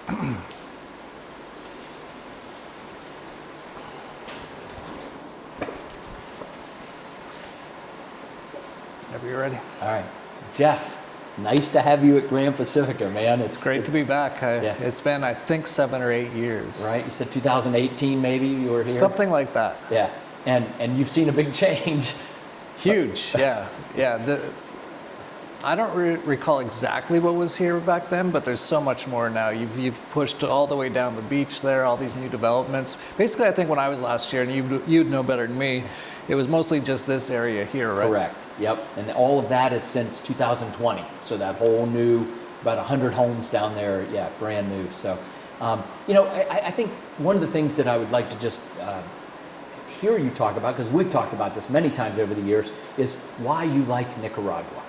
Whenever you're ready. All right. Jeff, nice to have you at Gran Pacifica, man. It's great to be back. It's been, I think, 7 or 8 years. Right. You said 2018 maybe you were here? Something like that. Yeah. And you've seen a big change. Huge, yeah. I don't recall exactly what was here back then, but there's so much more now. You've pushed all the way down the beach there, all these new developments. Basically, I think when I was last year, and you'd know better than me, it was mostly just this area here, right? Correct, yep. And all of that is since 2020. So that whole new, about 100 homes down there, yeah, brand new. So, I think one of the things that I would like to just hear you talk about, because we've talked about this many times over the years, is why you like Nicaragua.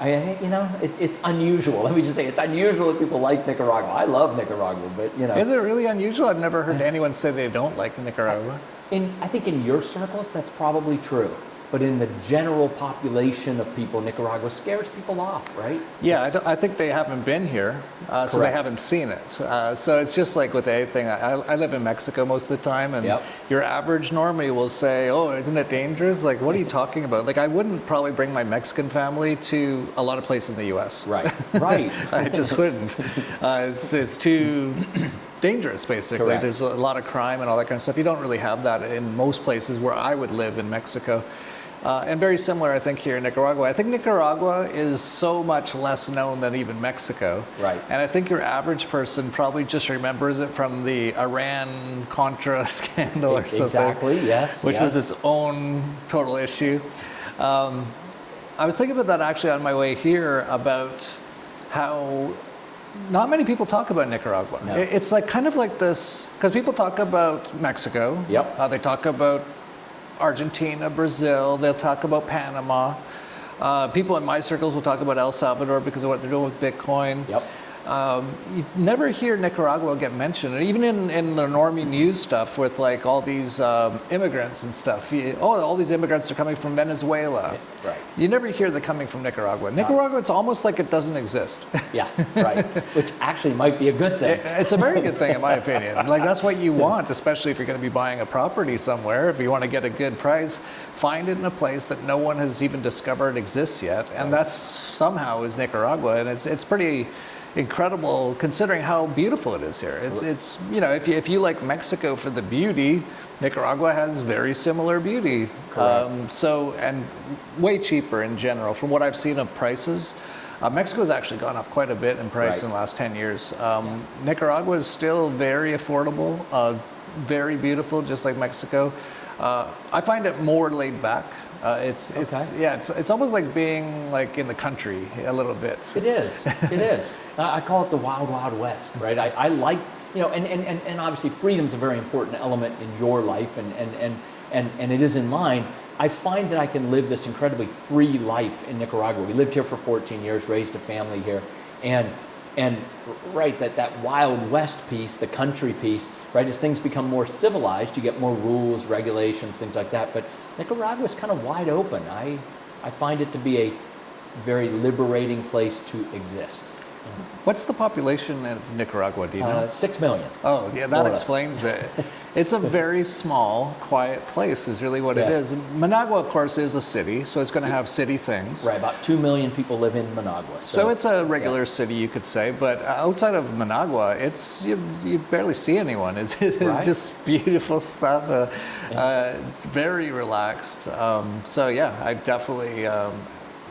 It's unusual. Let me just say, it's unusual that people like Nicaragua. I love Nicaragua, but Is it really unusual? I've never heard anyone say they don't like Nicaragua. I think in your circles, that's probably true. But in the general population of people, Nicaragua scares people off, right? Yeah, I think they haven't been here, so they haven't seen it. So it's just like with anything. I live in Mexico most of the time, and your average normie will say, "Oh, isn't it dangerous?" Like, what are you talking about? Like, I wouldn't probably bring my Mexican family to a lot of places in the U.S. Right, right. I just wouldn't. It's too dangerous, basically. Correct. There's a lot of crime and all that kind of stuff. You don't really have that in most places where I would live in Mexico. And very similar, I think, here in Nicaragua. I think Nicaragua is so much less known than even Mexico. Right. And I think your average person probably just remembers it from the Iran-Contra scandal or something. Exactly, yes. Which was its own total issue. I was thinking about that actually on my way here, about how not many people talk about Nicaragua. No. It's like kind of like this, because people talk about Mexico. Yep. They talk about Argentina, Brazil, they'll talk about Panama. People in my circles will talk about El Salvador because of what they're doing with Bitcoin. Yep. You never hear Nicaragua get mentioned, and even in the normie news stuff with like all these immigrants and stuff. All these immigrants are coming from Venezuela. Right. You never hear they're coming from Nicaragua. Nicaragua, it's almost like it doesn't exist. Yeah, right. Which actually might be a good thing. It's a very good thing in my opinion. Like, that's what you want, especially if you're going to be buying a property somewhere. If you want to get a good price, find it in a place that no one has even discovered exists yet, and that's somehow is Nicaragua, and it's pretty incredible considering how beautiful it is here. It's if you like Mexico for the beauty, Nicaragua has very similar beauty. And way cheaper in general from what I've seen of prices. Mexico's actually gone up quite a bit in price in the last 10 years. Nicaragua is still very affordable, very beautiful, just like Mexico. I find it more laid back. It's almost like being like in the country a little bit. It is. It is. I call it the Wild Wild West, right? I like, and obviously freedom's a very important element in your life, and it is in mine. I find that I can live this incredibly free life in Nicaragua. We lived here for 14 years, raised a family here, and right, that Wild West piece, the country piece, right, as things become more civilized, you get more rules, regulations, things like that. But Nicaragua is kind of wide open. I find it to be a very liberating place to exist. What's the population of Nicaragua, do you know? 6 million. Oh, yeah, that explains it. It's a very small, quiet place is really what it is. Managua, of course, is a city, so it's going to have city things. Right, about 2 million people live in Managua. So it's a regular city, you could say, but outside of Managua, it's you barely see anyone. It's just beautiful stuff, very relaxed. I definitely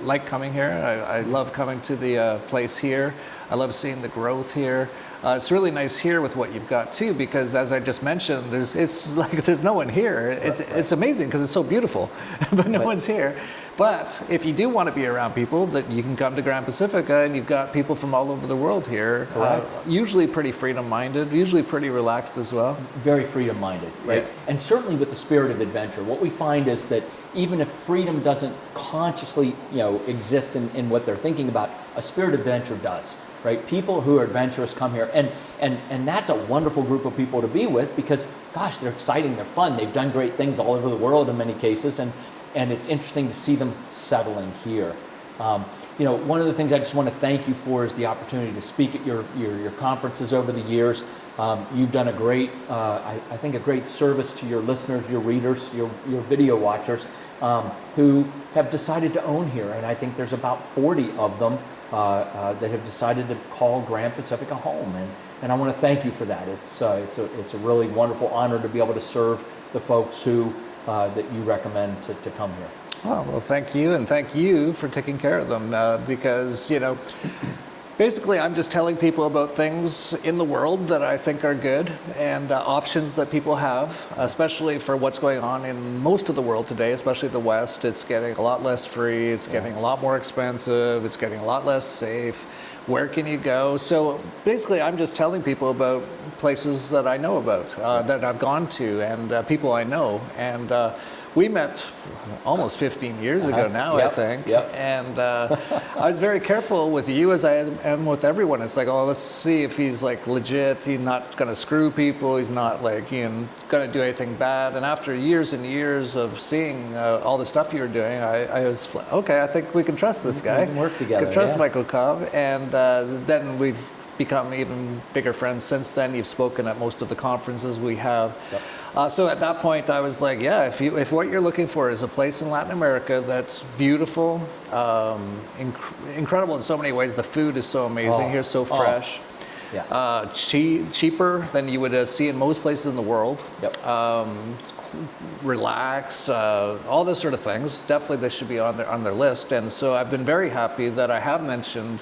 like coming here. I love coming to the place here. I love seeing the growth here. It's really nice here with what you've got too, because as I just mentioned, there's no one here. It's amazing because it's so beautiful, but no one's here. But if you do want to be around people, that you can come to Gran Pacifica, and you've got people from all over the world here. Usually pretty freedom-minded, usually pretty relaxed as well. Very freedom-minded, right? Yeah. And certainly with the spirit of adventure. What we find is that even if freedom doesn't consciously, exist in what they're thinking about, a spirit of adventure does. Right, people who are adventurous come here, and that's a wonderful group of people to be with because, gosh, they're exciting, they're fun, they've done great things all over the world in many cases, and it's interesting to see them settling here. one of the things I just want to thank you for is the opportunity to speak at your conferences over the years. You've done a great, I think, a great service to your listeners, your readers, your video watchers, who have decided to own here. And I think there's about 40 of them that have decided to call Gran Pacifica home. And I want to thank you for that. It's a really wonderful honor to be able to serve the folks who that you recommend to come here. Well, thank you, and thank you for taking care of them, because, basically I'm just telling people about things in the world that I think are good, and options that people have, especially for what's going on in most of the world today, especially the West. It's getting a lot less free, it's getting a lot more expensive, it's getting a lot less safe. Where can you go? So basically I'm just telling people about places that I know about, that I've gone to, and people I know. And we met almost 15 years ago now, I think. Yep. And I was very careful with you, as I am with everyone. It's like, oh, let's see if he's like legit. He's not going to screw people. He's not like going to do anything bad. And after years and years of seeing all the stuff you were doing, I was like, okay, I think we can trust this guy. We can work together. Can trust Michael Cobb. And then we've become even bigger friends since then. You've spoken at most of the conferences we have. Yep. So at that point, I was like, yeah, if what you're looking for is a place in Latin America that's beautiful, incredible in so many ways. The food is so amazing here, so fresh. Yes. Cheaper than you would see in most places in the world. Yep. Relaxed, all those sort of things. Definitely this should be on their list. And so I've been very happy that I have mentioned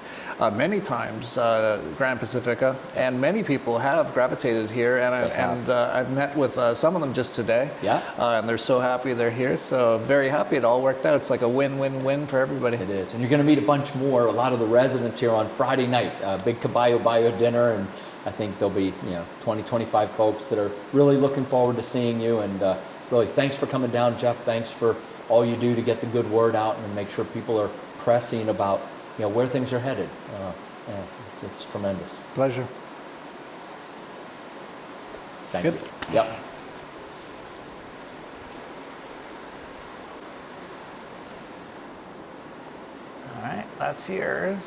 many times Gran Pacifica, and many people have gravitated here, and I've met with some of them just today. Yeah. And they're so happy they're here. So very happy it all worked out. It's like a win-win-win for everybody. It is. And you're going to meet a bunch more, a lot of the residents here on Friday night, big Caballo Bayo dinner, and I think there'll be 20, 25 folks that are really looking forward to seeing you. And really, thanks for coming down, Jeff. Thanks for all you do to get the good word out and make sure people are pressing about where things are headed. It's tremendous. Pleasure. Thank Good. you. Yep. All right, that's yours.